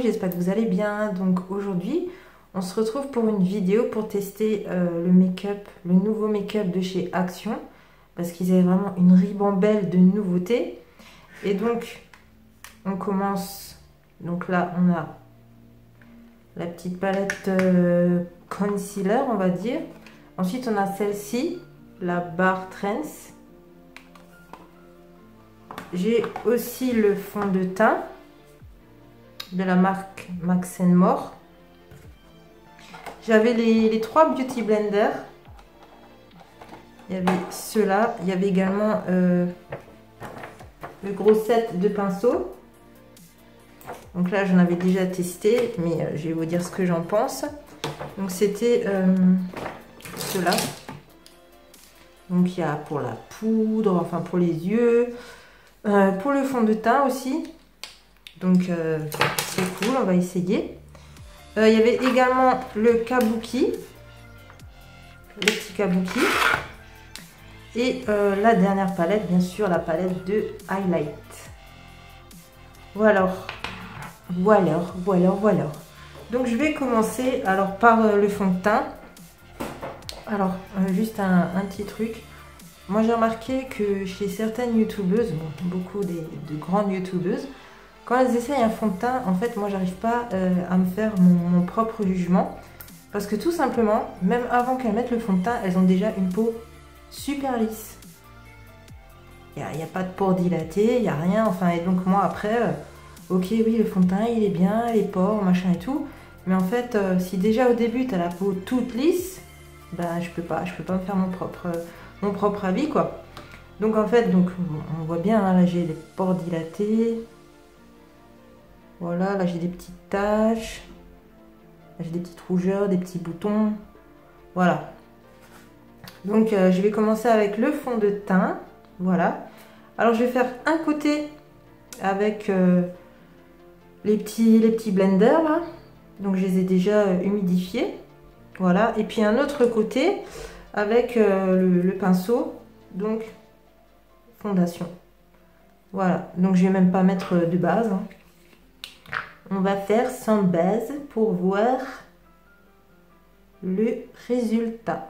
j'espère que vous allez bien. Donc aujourd'hui, on se retrouve pour une vidéo pour tester le make-up, le nouveau make-up de chez Action. Parce qu'ils avaient vraiment une ribambelle de nouveautés. Et donc, on commence. Donc là, on a la petite palette concealer, on va dire. Ensuite, on a celle-ci, la Bare Trance. J'ai aussi le fond de teint de la marque Max & More. J'avais les trois Beauty Blender. Il y avait ceux-là. Il y avait également le gros set de pinceaux. Donc là, j'en avais déjà testé, mais je vais vous dire ce que j'en pense. Donc c'était ceux-là. Donc il y a pour la poudre, enfin pour les yeux, pour le fond de teint aussi. Donc c'est cool, on va essayer. Il y avait également le kabuki, le petit kabuki. Et la dernière palette, bien sûr, la palette de highlight. Voilà. Donc je vais commencer alors par le fond de teint. Alors juste un petit truc. Moi j'ai remarqué que chez certaines youtubeuses, bon, beaucoup de grandes youtubeuses, quand elles essayent un fond de teint, en fait moi j'arrive pas à me faire mon propre jugement. Parce que tout simplement, même avant qu'elles mettent le fond de teint, elles ont déjà une peau super lisse. Il n'y a pas de pores dilatés, il n'y a rien. Enfin, et donc moi après, ok oui le fond de teint il est bien, les pores, machin et tout. Mais en fait, si déjà au début tu as la peau toute lisse, ben je peux pas me faire mon propre avis quoi. Donc en fait, donc on voit bien, hein, là j'ai des pores dilatés. Voilà, là j'ai des petites taches. Là j'ai des petites rougeurs, des petits boutons. Voilà. Donc je vais commencer avec le fond de teint. Voilà. Alors je vais faire un côté avec les petits blenders là. Donc je les ai déjà humidifiés. Voilà. Et puis un autre côté avec le pinceau. Donc fondation. Voilà. Donc je vais même pas mettre de base. Hein. On va faire sans base pour voir le résultat.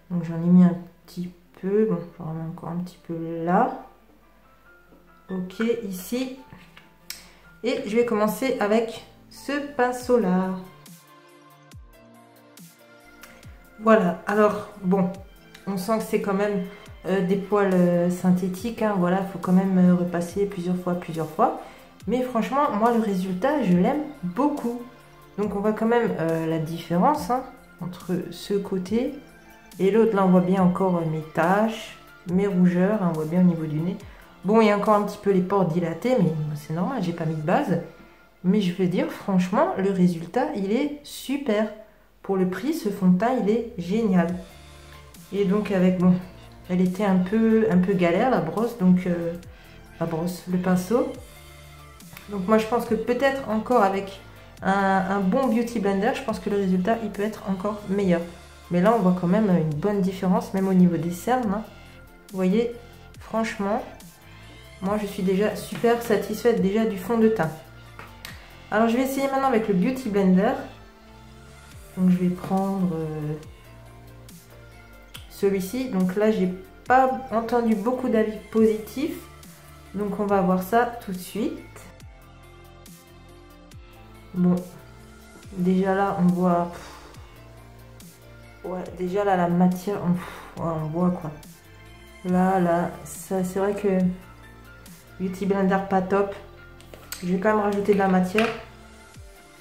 Donc j'en ai mis un petit peu, bon, j'en remets encore un petit peu là. Ok, ici. Et je vais commencer avec ce pinceau là. Voilà, alors bon, on sent que c'est quand même des poils synthétiques, hein, voilà, il faut quand même repasser plusieurs fois. Mais franchement, moi le résultat, je l'aime beaucoup. Donc on voit quand même la différence hein, entre ce côté et l'autre. Là on voit bien encore mes taches, mes rougeurs, hein, on voit bien au niveau du nez. Bon, il y a encore un petit peu les pores dilatés, mais c'est normal, j'ai pas mis de base. Mais je veux dire, franchement, le résultat, il est super. Pour le prix, ce fond de teint, il est génial. Et donc avec, bon, elle était un peu galère la brosse, donc le pinceau. Donc moi je pense que peut-être encore avec un bon Beauty Blender, je pense que le résultat il peut être encore meilleur. Mais là on voit quand même une bonne différence, même au niveau des cernes. Hein. Vous voyez, franchement, moi je suis déjà super satisfaite déjà du fond de teint. Alors je vais essayer maintenant avec le Beauty Blender. Donc je vais prendre celui-ci. Donc là j'ai pas entendu beaucoup d'avis positifs. Donc on va voir ça tout de suite. Bon, déjà là on voit, ouais, déjà là la matière, on voit quoi. Là, ça c'est vrai que Beauty Blender pas top. Je vais quand même rajouter de la matière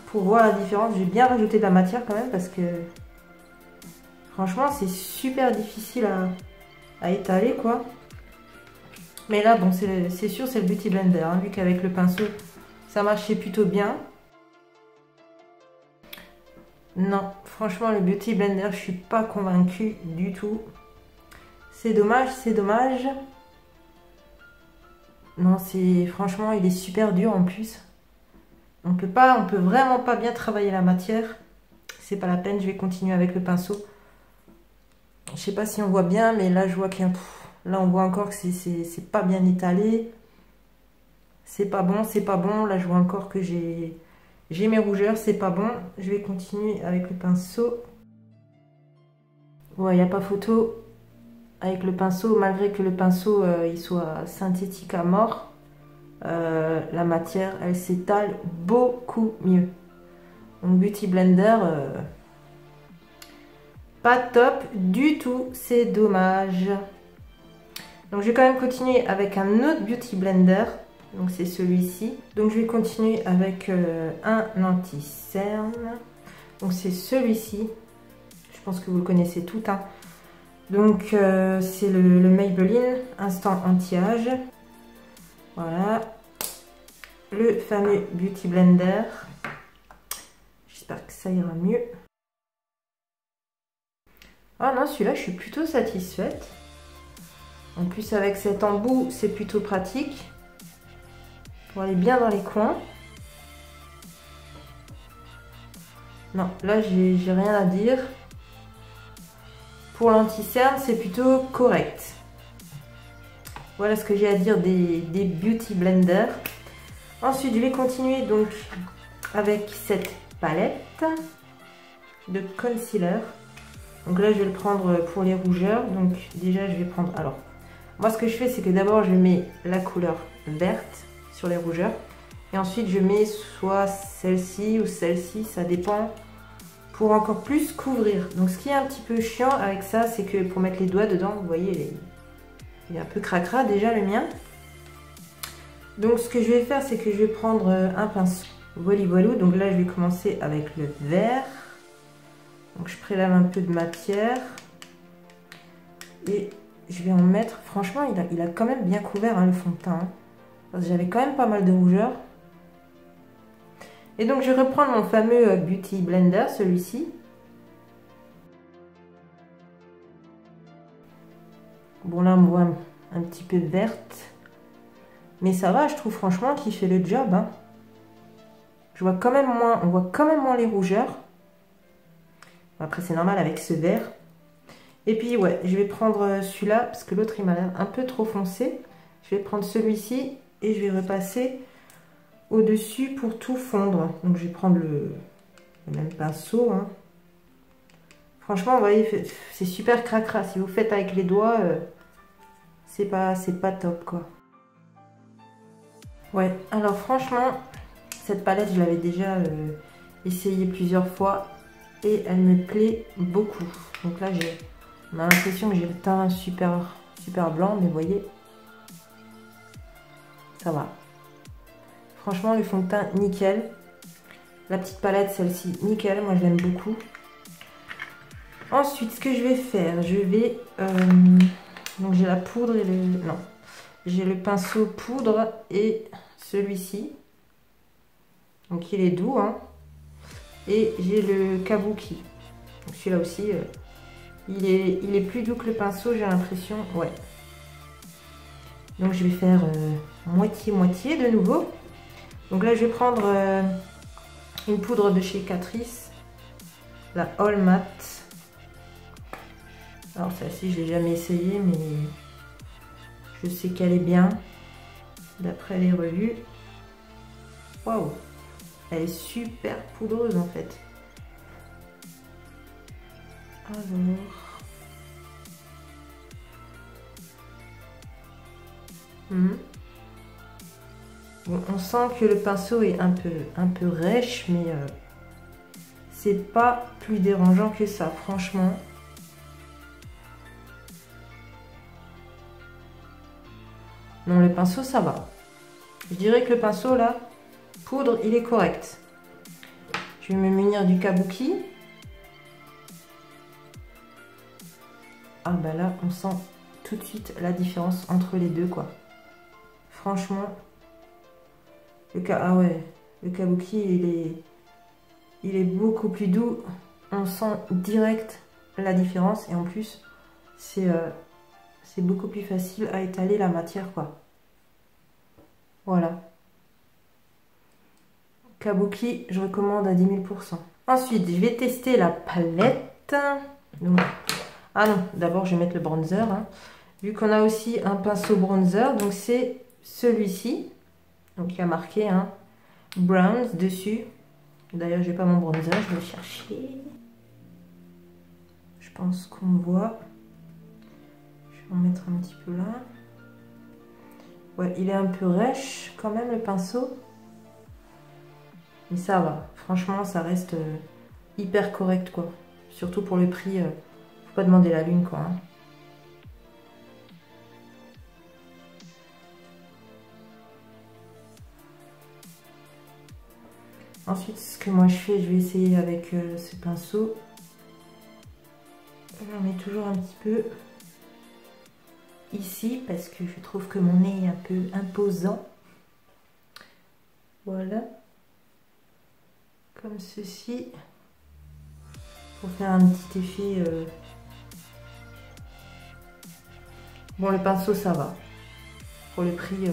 pour voir la différence. J'ai bien rajouté de la matière quand même parce que franchement c'est super difficile à étaler quoi. Mais là bon c'est sûr c'est le Beauty Blender hein, vu qu'avec le pinceau ça marchait plutôt bien. Non, franchement le Beauty Blender je suis pas convaincue du tout. C'est dommage, c'est dommage. Non, c'est franchement il est super dur en plus. On peut vraiment pas bien travailler la matière. C'est pas la peine, je vais continuer avec le pinceau. Je sais pas si on voit bien, mais là je vois qu'il y a Là, on voit encore que c'est pas bien étalé. C'est pas bon, c'est pas bon. Là, je vois encore que j'ai mes rougeurs, c'est pas bon. Je vais continuer avec le pinceau. Ouais, il n'y a pas photo avec le pinceau, malgré que le pinceau il soit synthétique à mort. La matière, elle s'étale beaucoup mieux. Donc Beauty Blender, pas top du tout, c'est dommage. Donc je vais quand même continuer avec un autre Beauty Blender. Donc c'est celui-ci. Donc je vais continuer avec un anti-cerne. Donc c'est celui-ci. Je pense que vous le connaissez tout, hein. Donc c'est le Maybelline Instant Anti-Âge. Voilà. Le fameux Beauty Blender. J'espère que ça ira mieux. Ah non, celui-là, je suis plutôt satisfaite. En plus, avec cet embout, c'est plutôt pratique. Pour aller bien dans les coins. Non, là, j'ai rien à dire. Pour l'anti-cerne, c'est plutôt correct. Voilà ce que j'ai à dire des Beauty Blender. Ensuite, je vais continuer donc avec cette palette de concealer. Donc là, je vais le prendre pour les rougeurs. Donc déjà, je vais prendre... Alors, moi, ce que je fais, c'est que d'abord, je mets la couleur verte sur les rougeurs. Et ensuite, je mets soit celle-ci ou celle-ci, ça dépend, pour encore plus couvrir. Donc, ce qui est un petit peu chiant avec ça, c'est que pour mettre les doigts dedans, vous voyez, il est un peu cracra déjà le mien. Donc, ce que je vais faire, c'est que je vais prendre un pinceau. Voilà, voilà. Donc là, je vais commencer avec le vert. Donc, je prélève un peu de matière. Et je vais en mettre... Franchement, il a quand même bien couvert, hein, le fond de teint. Hein, parce que j'avais quand même pas mal de rougeur. Et donc, je vais reprendre mon fameux Beauty Blender, celui-ci. Bon, là, on voit un petit peu verte. Mais ça va, je trouve franchement qu'il fait le job. Hein. Je vois quand même moins, on voit quand même moins les rougeurs. Après, c'est normal avec ce vert. Et puis, ouais, je vais prendre celui-là, parce que l'autre, il m'a l'air un peu trop foncé. Je vais prendre celui-ci et je vais repasser au-dessus pour tout fondre. Donc, je vais prendre le même pinceau. Hein. Franchement, vous voyez, c'est super cracra. Si vous faites avec les doigts, c'est pas top, quoi. Ouais, alors franchement, cette palette, je l'avais déjà essayée plusieurs fois et elle me plaît beaucoup. Donc là, on a l'impression que j'ai le teint super blanc, mais vous voyez, ça va. Franchement, le fond de teint, nickel. La petite palette, celle-ci, nickel. Moi, je l'aime beaucoup. Ensuite, ce que je vais faire, je vais... donc, j'ai la poudre et le... Non. J'ai le pinceau poudre et celui-ci. Donc, il est doux, hein. Et j'ai le Kabuki. Donc, celui-là aussi, il est plus doux que le pinceau, j'ai l'impression. Ouais. Donc, je vais faire moitié-moitié de nouveau. Donc là, je vais prendre une poudre de chez Catrice. La All Matte. Alors, celle-ci, je ne l'ai jamais essayée, mais je sais qu'elle est bien. D'après les revues. Waouh! Elle est super poudreuse en fait. Alors. Bon, on sent que le pinceau est un peu rêche, mais c'est pas plus dérangeant que ça, franchement. Non, le pinceau, ça va. Je dirais que le pinceau, là, poudre, il est correct. Je vais me munir du Kabuki. Ah bah là, on sent tout de suite la différence entre les deux, quoi. Franchement, ah ouais, le Kabuki, il est beaucoup plus doux. On sent direct la différence. Et en plus, c'est beaucoup plus facile à étaler la matière, quoi. Voilà. Kabuki, je recommande à 10 000%. Ensuite, je vais tester la palette. Donc, ah non, d'abord, je vais mettre le bronzer. Hein. vu qu'on a aussi un pinceau bronzer, donc c'est celui-ci. Donc il y a marqué hein, Browns dessus. D'ailleurs, j'ai pas mon bronzer, je vais le chercher. Je pense qu'on voit. Je vais en mettre un petit peu là. Ouais, il est un peu rêche quand même le pinceau. Mais ça va. Franchement, ça reste hyper correct quoi. Surtout pour le prix, faut pas demander la lune quoi. Hein. Ensuite, ce que moi je fais, je vais essayer avec ce pinceau. J'en mets toujours un petit peu ici parce que je trouve que mon nez est un peu imposant. Voilà. Comme ceci. Pour faire un petit effet. Bon, le pinceau, ça va. Pour le prix,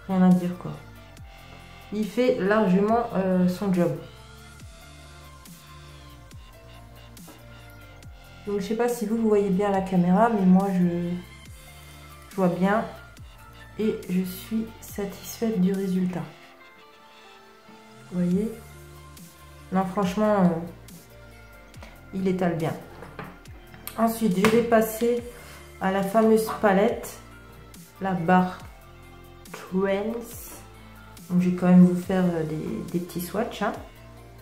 rien à dire quoi. Il fait largement son job. Donc je sais pas si vous voyez bien la caméra, mais moi je vois bien et je suis satisfaite du résultat. Vous voyez? Non franchement, il étale bien. Ensuite je vais passer à la fameuse palette, la barre Trends. Donc je vais quand même vous faire des petits swatchs. Hein.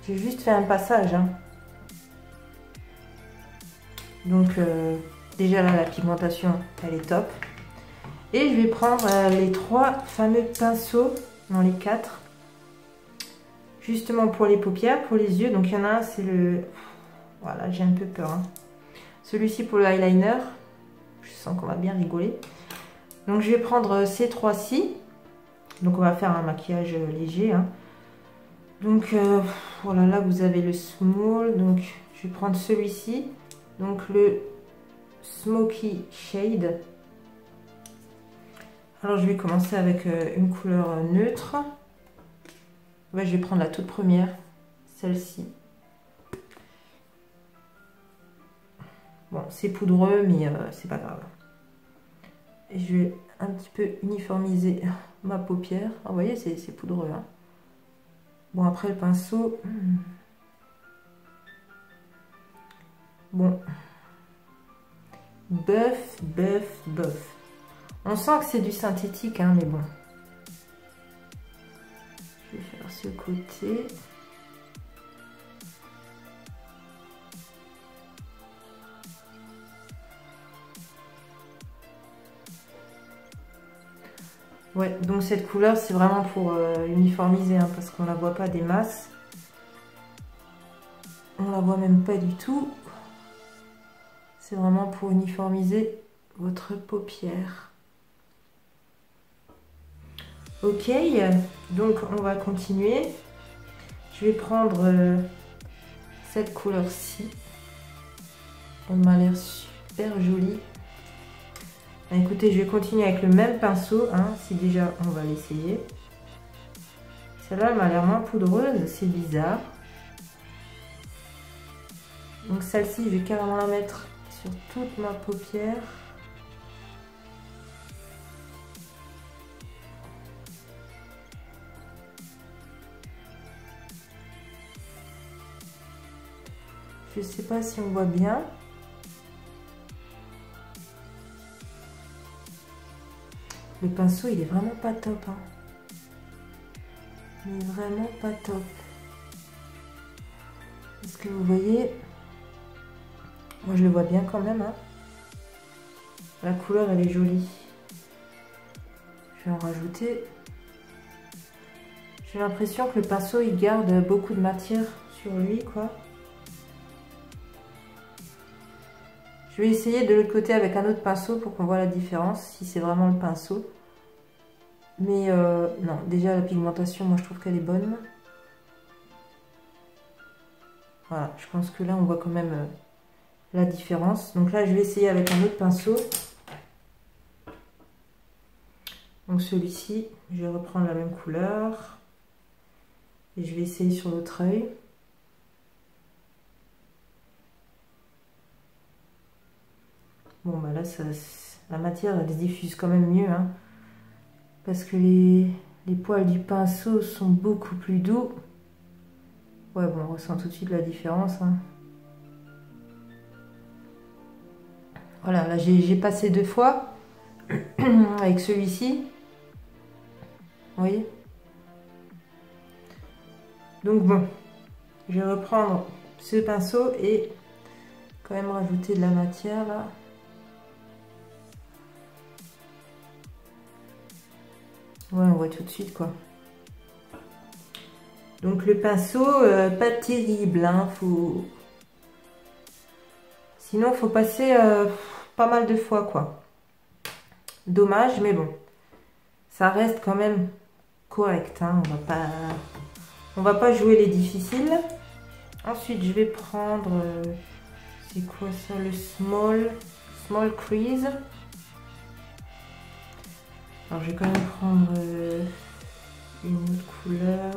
J'ai juste fait un passage. Hein. Donc déjà là la pigmentation elle est top. Et je vais prendre les 3 fameux pinceaux, non les 4. Justement pour les paupières, pour les yeux. Donc il y en a un c'est le... Voilà j'ai un peu peur. Hein. Celui-ci pour le eyeliner. Je sens qu'on va bien rigoler. Donc je vais prendre ces 3-ci. Donc on va faire un maquillage léger. Hein. Donc voilà là vous avez le small. Donc je vais prendre celui-ci. Donc le Smoky Shade. Alors je vais commencer avec une couleur neutre. Ouais, je vais prendre la toute première, celle-ci. Bon, c'est poudreux, mais c'est pas grave. Et je vais un petit peu uniformiser ma paupière. Ah, vous voyez, c'est poudreux. Hein. Bon, après le pinceau... Bon. Bof, bof, bof. On sent que c'est du synthétique, hein, mais bon. Je vais faire ce côté. Ouais, donc cette couleur, c'est vraiment pour uniformiser, hein, parce qu'on la voit pas des masses. On la voit même pas du tout. C'est vraiment pour uniformiser votre paupière. Ok, donc on va continuer. Je vais prendre cette couleur-ci. Elle m'a l'air super jolie. Écoutez, je vais continuer avec le même pinceau, hein, si déjà on va l'essayer. Celle-là, elle m'a l'air moins poudreuse, c'est bizarre. Donc celle-ci, je vais carrément la mettre sur toute ma paupière. Je sais pas si on voit bien. Le pinceau, il est vraiment pas top. Hein. Il est vraiment pas top. Est-ce que vous voyez? Moi, je le vois bien quand même. Hein. La couleur, elle est jolie. Je vais en rajouter. J'ai l'impression que le pinceau, il garde beaucoup de matière sur lui, quoi. Je vais essayer de l'autre côté avec un autre pinceau pour qu'on voit la différence, si c'est vraiment le pinceau. Mais non, déjà la pigmentation, moi je trouve qu'elle est bonne. Voilà, je pense que là on voit quand même la différence. Donc là je vais essayer avec un autre pinceau. Donc celui-ci, je vais reprendre la même couleur. Et je vais essayer sur l'autre œil. Bon bah là ça la matière elle se diffuse quand même mieux, hein, parce que les poils du pinceau sont beaucoup plus doux. Ouais, bon, on ressent tout de suite la différence, hein. Voilà, là j'ai passé 2 fois avec celui-ci. Vous voyez? Donc bon, je vais reprendre ce pinceau et quand même rajouter de la matière là. Ouais, on voit tout de suite quoi. Donc le pinceau, pas terrible, hein, sinon faut passer pas mal de fois quoi. Dommage, mais bon, ça reste quand même correct, hein. On va pas jouer les difficiles. Ensuite, je vais prendre, c'est quoi ça, le small crease. Alors, je vais quand même prendre une autre couleur.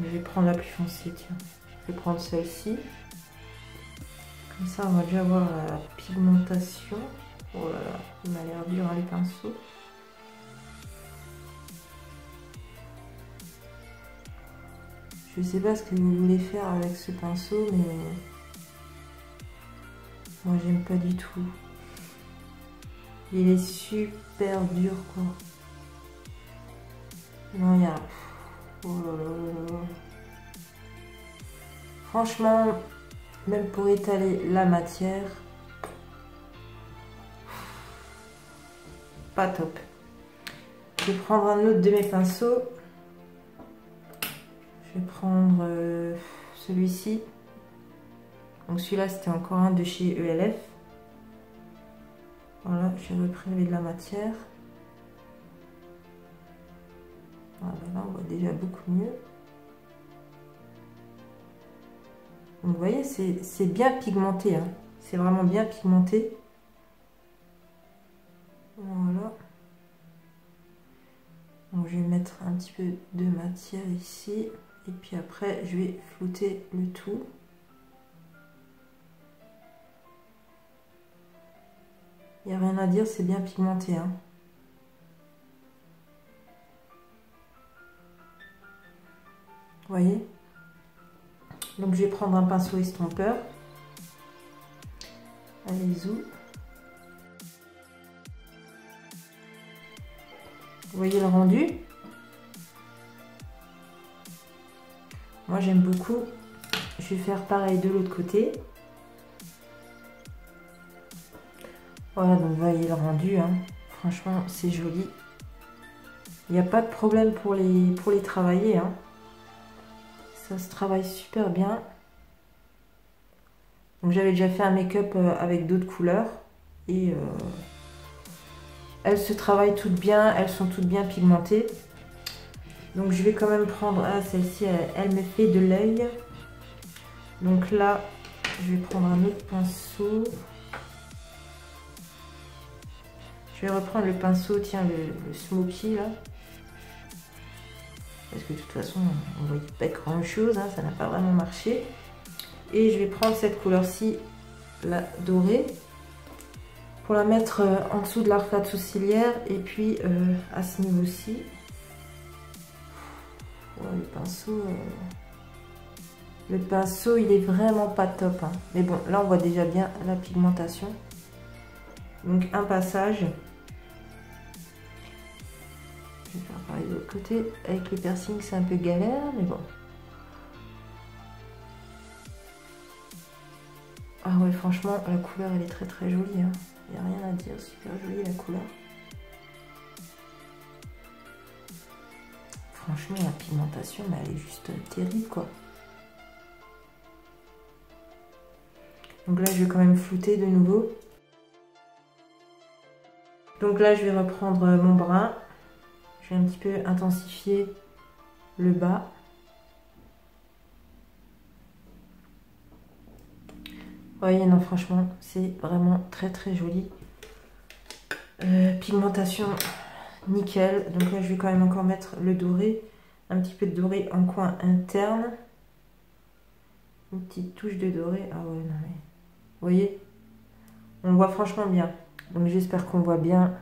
Je vais prendre la plus foncée, tiens. Je vais prendre celle-ci. Comme ça, on va déjà avoir la pigmentation. Oh là là, il m'a l'air dur, hein, les pinceaux. Je sais pas ce que vous voulez faire avec ce pinceau, mais moi j'aime pas du tout. Il est super dur quoi. Non, il y a... Oh là là là. Franchement, même pour étaler la matière, pas top. Je vais prendre un autre de mes pinceaux. Je vais prendre celui-ci. Donc celui-là, c'était encore un de chez ELF. Voilà, j'ai reprélevé de la matière. Voilà, là, on voit déjà beaucoup mieux. Donc, vous voyez, c'est bien pigmenté, hein. C'est vraiment bien pigmenté. Voilà. Donc, je vais mettre un petit peu de matière ici. Et puis après, je vais flouter le tout. Il n'y a rien à dire, c'est bien pigmenté, hein. Vous voyez? Donc je vais prendre un pinceau estompeur. Allez, zou. Vous voyez le rendu? Moi j'aime beaucoup. Je vais faire pareil de l'autre côté. Voilà, donc vous voyez le rendu, hein. Franchement c'est joli. Il n'y a pas de problème pour les travailler, hein. Ça se travaille super bien. Donc j'avais déjà fait un make-up avec d'autres couleurs. Et elles se travaillent toutes bien. Elles sont toutes bien pigmentées. Donc je vais quand même prendre... Ah, celle-ci, elle me fait de l'œil. Donc là, je vais prendre un autre pinceau. Je vais reprendre le pinceau, tiens, le smoky là. Parce que de toute façon, on ne voit pas grand chose, hein, ça n'a pas vraiment marché. Et je vais prendre cette couleur-ci, la dorée, pour la mettre en dessous de l'arcade sourcilière et puis à ce niveau-ci. Ouais, le pinceau, il est vraiment pas top, hein. Mais bon, là, on voit déjà bien la pigmentation. Donc, un passage. Je vais faire pareil de l'autre côté. Avec le piercing, c'est un peu galère, mais bon. Ah ouais, franchement, la couleur, elle est très très jolie, hein. Il n'y a rien à dire, super jolie la couleur. Franchement, la pigmentation, mais elle est juste terrible, quoi. Donc là, je vais quand même flouter de nouveau. Donc là, je vais reprendre mon brun. Je vais un petit peu intensifier le bas. Vous voyez, non, franchement, c'est vraiment très très joli. Pigmentation nickel. Donc là, je vais quand même encore mettre le doré. Un petit peu de doré en coin interne. Une petite touche de doré. Ah ouais, non mais... Vous voyez? On voit franchement bien. Donc j'espère qu'on voit bien.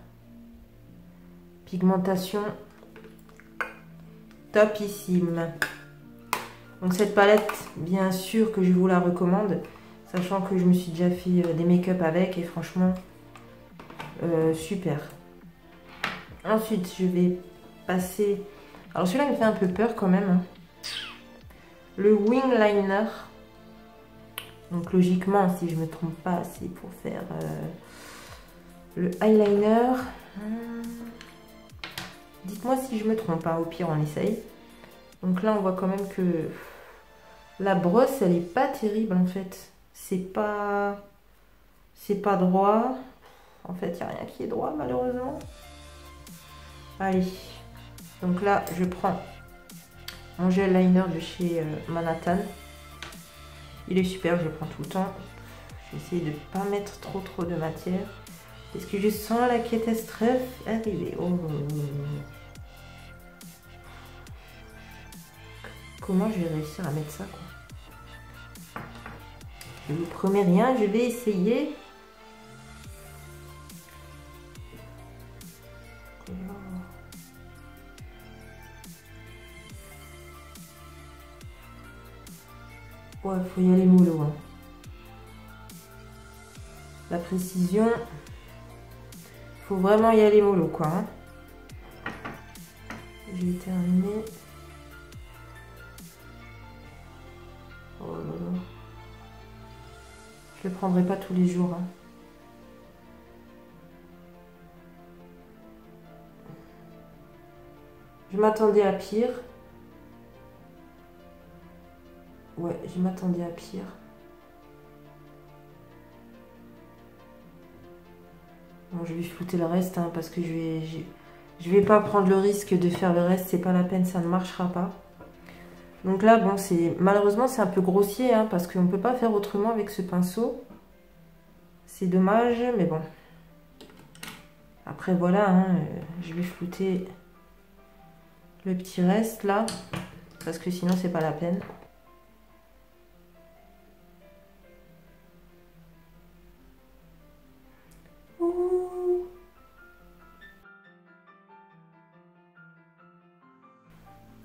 Pigmentation topissime. Donc cette palette, bien sûr que je vous la recommande, sachant que je me suis déjà fait des make-up avec et franchement, super. Ensuite, je vais passer... Alors celui-là me fait un peu peur quand même. Hein. Le Wing Liner. Donc logiquement, si je ne me trompe pas, c'est pour faire le eyeliner. Dites-moi si je me trompe, hein. Au pire on essaye. Donc là on voit quand même que la brosse elle est pas terrible en fait. C'est pas droit. En fait il n'y a rien qui est droit malheureusement. Allez. Donc là je prends mon gel liner de chez Manhattan. Il est super, je le prends tout le temps. Je vais essayer de ne pas mettre trop de matière. Parce que je sens la catastrophe arriver. Oh. Comment je vais réussir à mettre ça quoi? Je vous promets rien, je vais essayer. Ouais, faut y aller mollo. Hein. La précision, faut vraiment y aller mollo quoi. Hein. J'ai terminé. Oh là là. Je le prendrai pas tous les jours. Hein. Je m'attendais à pire. Ouais, je m'attendais à pire. Bon, je vais flouter le reste hein, parce que je vais pas prendre le risque de faire le reste. C'est pas la peine, ça ne marchera pas. Donc là, bon, malheureusement, c'est un peu grossier hein, parce qu'on ne peut pas faire autrement avec ce pinceau. C'est dommage, mais bon. Après, voilà, hein, je vais flouter le petit reste là parce que sinon, c'est pas la peine.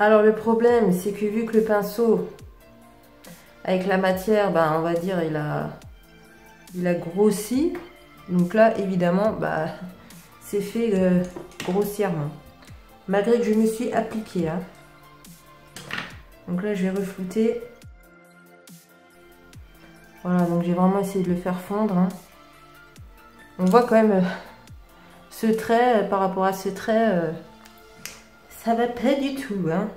Alors le problème, c'est que vu que le pinceau, avec la matière, ben, on va dire, il a grossi. Donc là, évidemment, bah, c'est fait grossièrement. Malgré que je me suis appliquée. Hein. Donc là, je vais reflouter. Voilà, donc j'ai vraiment essayé de le faire fondre. Hein. On voit quand même ce trait, par rapport à ce trait... ça va pas du tout, hein.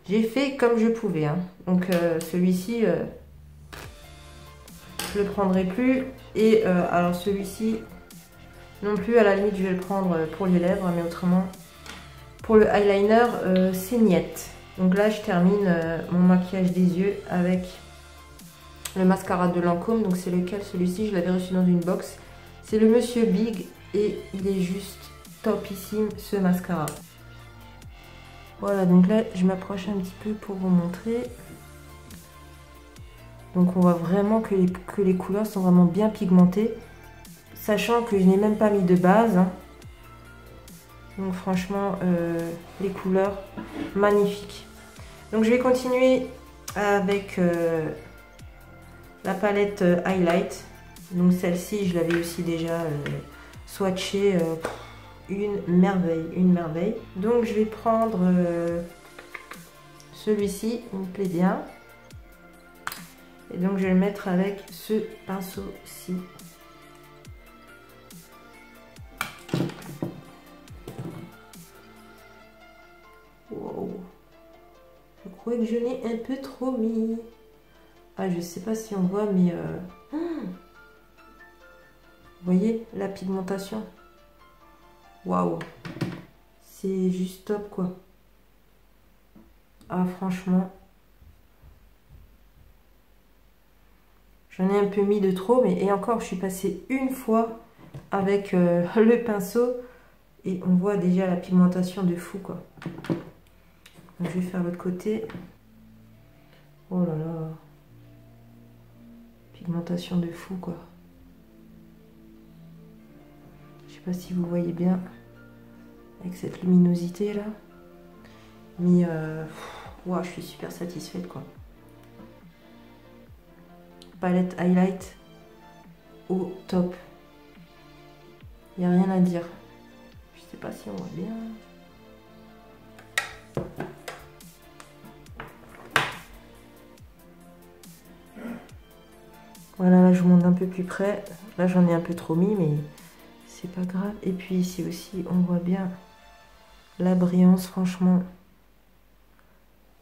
J'ai fait comme je pouvais, hein. Donc celui-ci, je le prendrai plus. Et alors celui-ci, non plus, à la limite, je vais le prendre pour les lèvres, mais autrement, pour le eyeliner, c'est niette. Donc là, je termine mon maquillage des yeux avec le mascara de Lancôme. Donc c'est lequel? Celui-ci, je l'avais reçu dans une box. C'est le Monsieur Big et il est juste topissime ce mascara. Voilà, donc là, je m'approche un petit peu pour vous montrer. Donc on voit vraiment que les couleurs sont vraiment bien pigmentées. Sachant que je n'ai même pas mis de base. Hein. Donc franchement, les couleurs, magnifiques. Donc je vais continuer avec la palette Highlight. Donc celle-ci, je l'avais aussi déjà swatchée. Une merveille. Donc je vais prendre celui-ci, il me plaît bien. Et donc je vais le mettre avec ce pinceau-ci. Wow. Je crois que je l'ai un peu trop mis. Ah, je sais pas si on voit, mais... Vous voyez la pigmentation? Waouh, c'est juste top quoi. Ah franchement, j'en ai un peu mis de trop, mais et encore je suis passée une fois avec le pinceau et on voit déjà la pigmentation de fou quoi. Donc, je vais faire l'autre côté. Oh là là, pigmentation de fou quoi. sais pas si vous voyez bien avec cette luminosité là. Mais wow, je suis super satisfaite quoi. Palette highlight au top. Il n'y a rien à dire. Je sais pas si on voit bien. Voilà, là je vous montre un peu plus près. Là j'en ai un peu trop mis, mais c'est pas grave. Et puis ici aussi, on voit bien la brillance, franchement.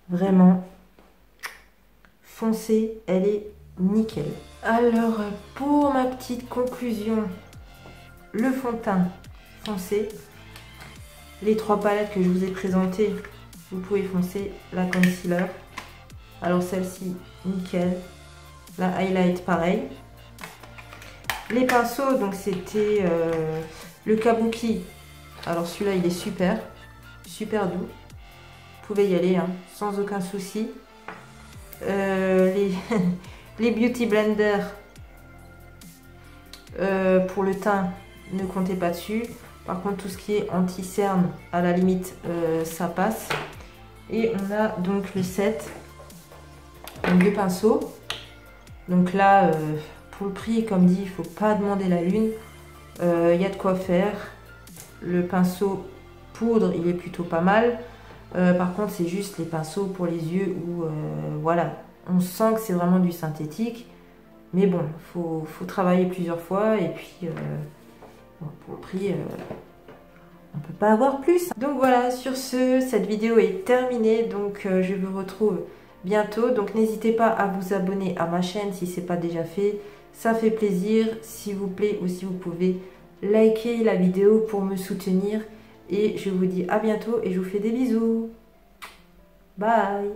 Vraiment foncée, elle est nickel. Alors, pour ma petite conclusion, le fond de teint foncé. Les 3 palettes que je vous ai présentées, vous pouvez foncer. La concealer, alors celle-ci, nickel. La highlight, pareil. Les pinceaux, donc c'était le Kabuki. Alors celui-là, il est super, super doux. Vous pouvez y aller hein, sans aucun souci. Les Beauty Blender, pour le teint, ne comptez pas dessus. Par contre, tout ce qui est anti-cerne, à la limite, ça passe. Et on a donc le set, donc 2 pinceaux. Donc là, pour le prix, comme dit, il ne faut pas demander la lune. Il y a de quoi faire. Le pinceau poudre, il est plutôt pas mal. Par contre, c'est juste les pinceaux pour les yeux où, voilà, on sent que c'est vraiment du synthétique. Mais bon, faut travailler plusieurs fois. Et puis, bon, pour le prix, on ne peut pas avoir plus. Donc voilà, sur ce, cette vidéo est terminée. Donc je vous retrouve bientôt. Donc n'hésitez pas à vous abonner à ma chaîne si ce n'est pas déjà fait. Ça fait plaisir, s'il vous plaît, ou si vous pouvez liker la vidéo pour me soutenir. Et je vous dis à bientôt et je vous fais des bisous. Bye!